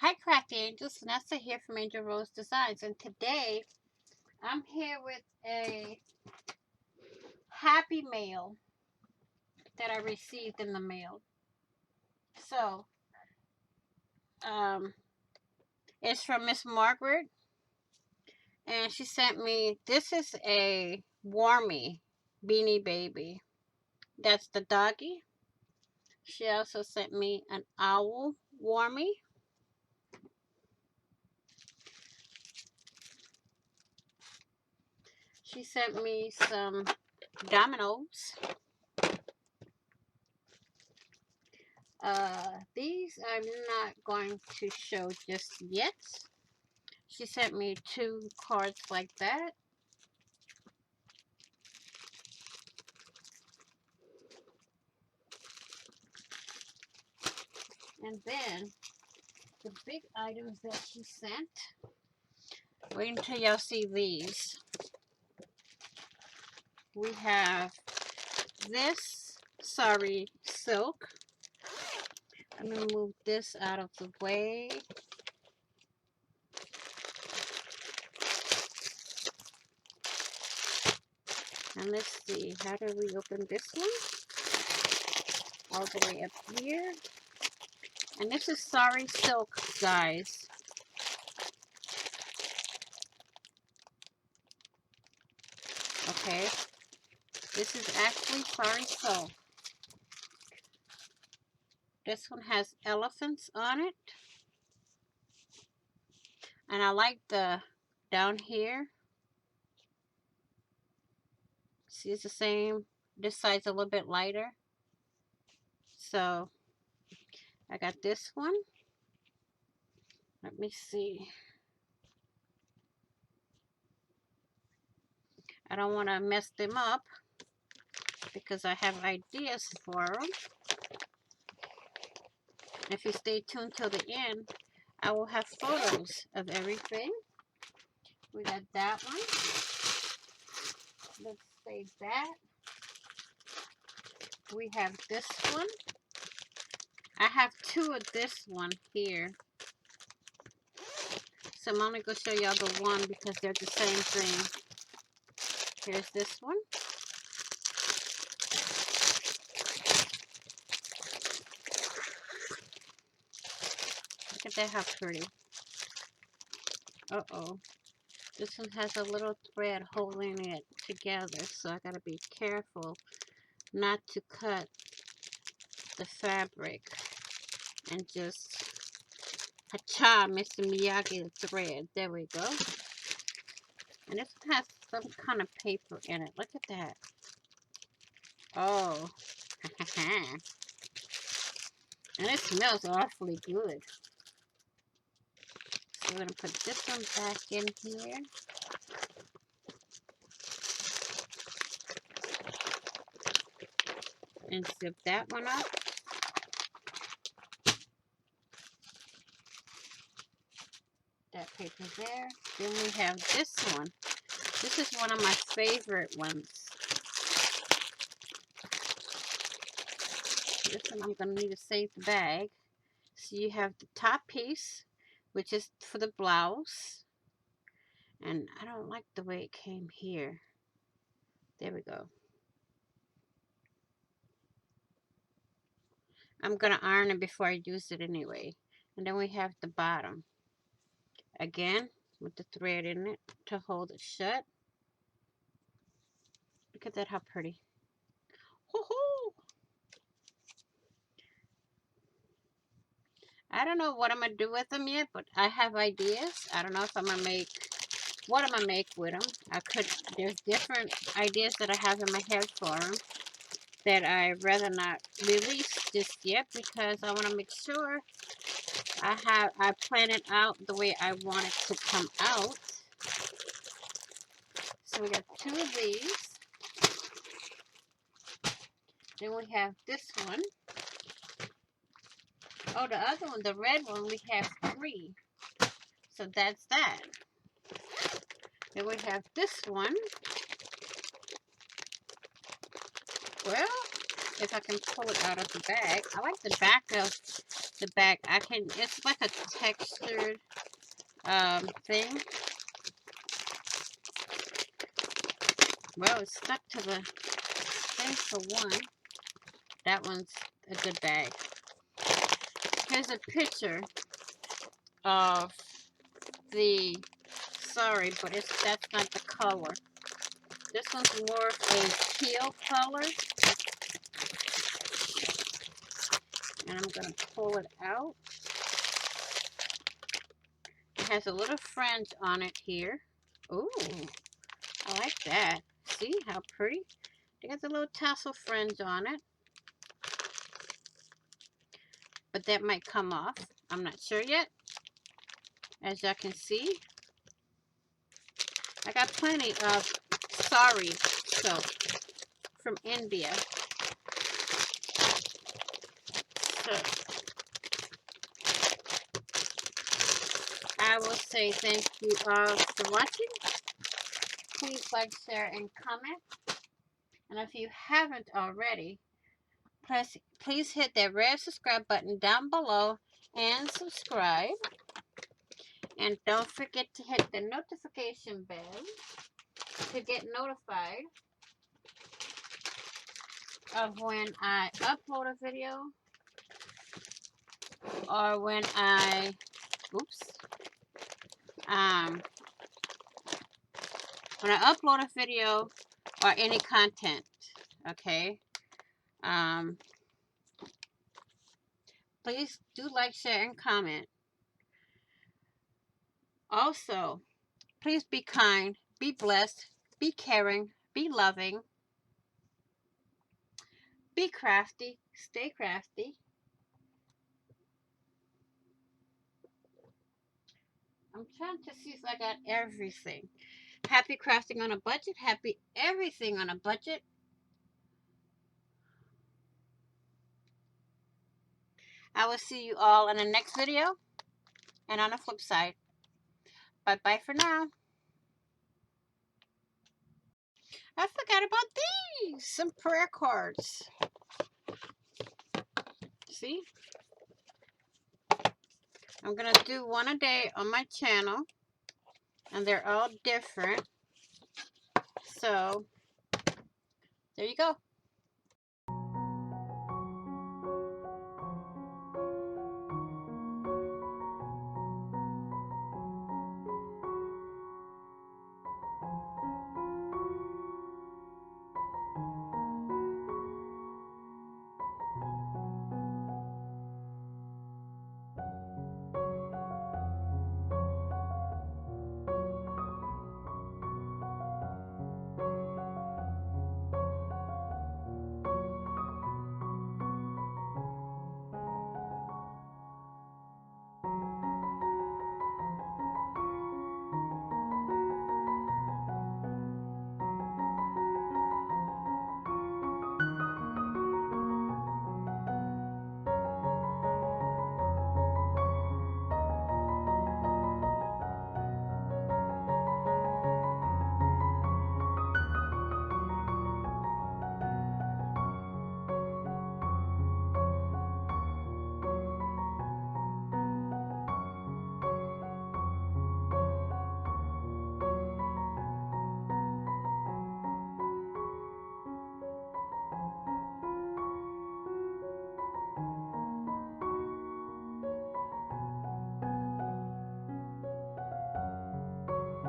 Hi Crafty Angels, Vanessa here from Angel Rose Designs, and today I'm here with a happy mail that I received in the mail. So, um, it's from Miss Margaret, and she sent me, this is a Warmy Beanie Baby. That's the doggy. She also sent me an owl Warmy. She sent me some dominoes. These I'm not going to show just yet. She sent me 2 cards like that. And then the big items that she sent. Wait until y'all see these. We have this sari silk. I'm going to move this out of the way. And let's see, how do we open this one? All the way up here. And this is sari silk, guys. Okay. This is actually sari silk. This one has elephants on it. And I like the down here. See, it's the same. This side's a little bit lighter. So, I got this one. Let me see. I don't want to mess them up because I have ideas for them. If you stay tuned till the end, I will have photos of everything. We got that one. Let's save that. We have this one. I have 2 of this one here. So I'm only going to show y'all the one because they're the same thing. Here's this one. Look at that, how pretty. Uh-oh. This one has a little thread holding it together, so I gotta be careful not to cut the fabric and just ha-cha, Mr. Miyagi the thread. There we go. And this one has some kind of paper in it. Look at that. Oh. And it smells awfully good. So we're going to put this one back in here. And zip that one up. That paper there. Then we have this one. This is one of my favorite ones. This one I'm going to need to save the bag. So you have the top piece, which is for the blouse. And I don't like the way it came here. There we go. I'm going to iron it before I use it anyway. And then we have the bottom. Again, with the thread in it to hold it shut. Look at that, how pretty. Hoo-hoo! I don't know what I'm going to do with them yet, but I have ideas. I don't know if I'm going to make, what I'm going to make with them. There's different ideas that I have in my head for them that I'd rather not release just yet because I want to make sure I plan it out the way I want it to come out. So we got 2 of these. Then we have this one. Oh, the other one, the red one, we have 3. So that's that. Then we have this one. Well, if I can pull it out of the bag. I like the back of the bag. It's like a textured thing. Well, it's stuck to the thing for one. That one's a good bag. Here's a picture of the, sorry, but that's not the color. This one's more of a teal color. And I'm going to pull it out. It has a little fringe on it here. Ooh, I like that. See how pretty? It has a little tassel fringe on it. But that might come off. I'm not sure yet. As y'all can see, I got plenty of sari silk from India. So I will say thank you all for watching. Please like, share, and comment. And if you haven't already, please hit that red subscribe button down below and subscribe. And don't forget to hit the notification bell to get notified of when I upload a video or when I, when I upload a video or any content, okay? Please do like, share, and comment. Also, please be kind, be blessed, be caring, be loving, be crafty, stay crafty. I'm trying to see if I got everything. Happy crafting on a budget. Happy everything on a budget. I will see you all in the next video and on the flip side. Bye-bye for now. I forgot about these. Some prayer cards. See? I'm going to do one a day on my channel. And they're all different. So, there you go.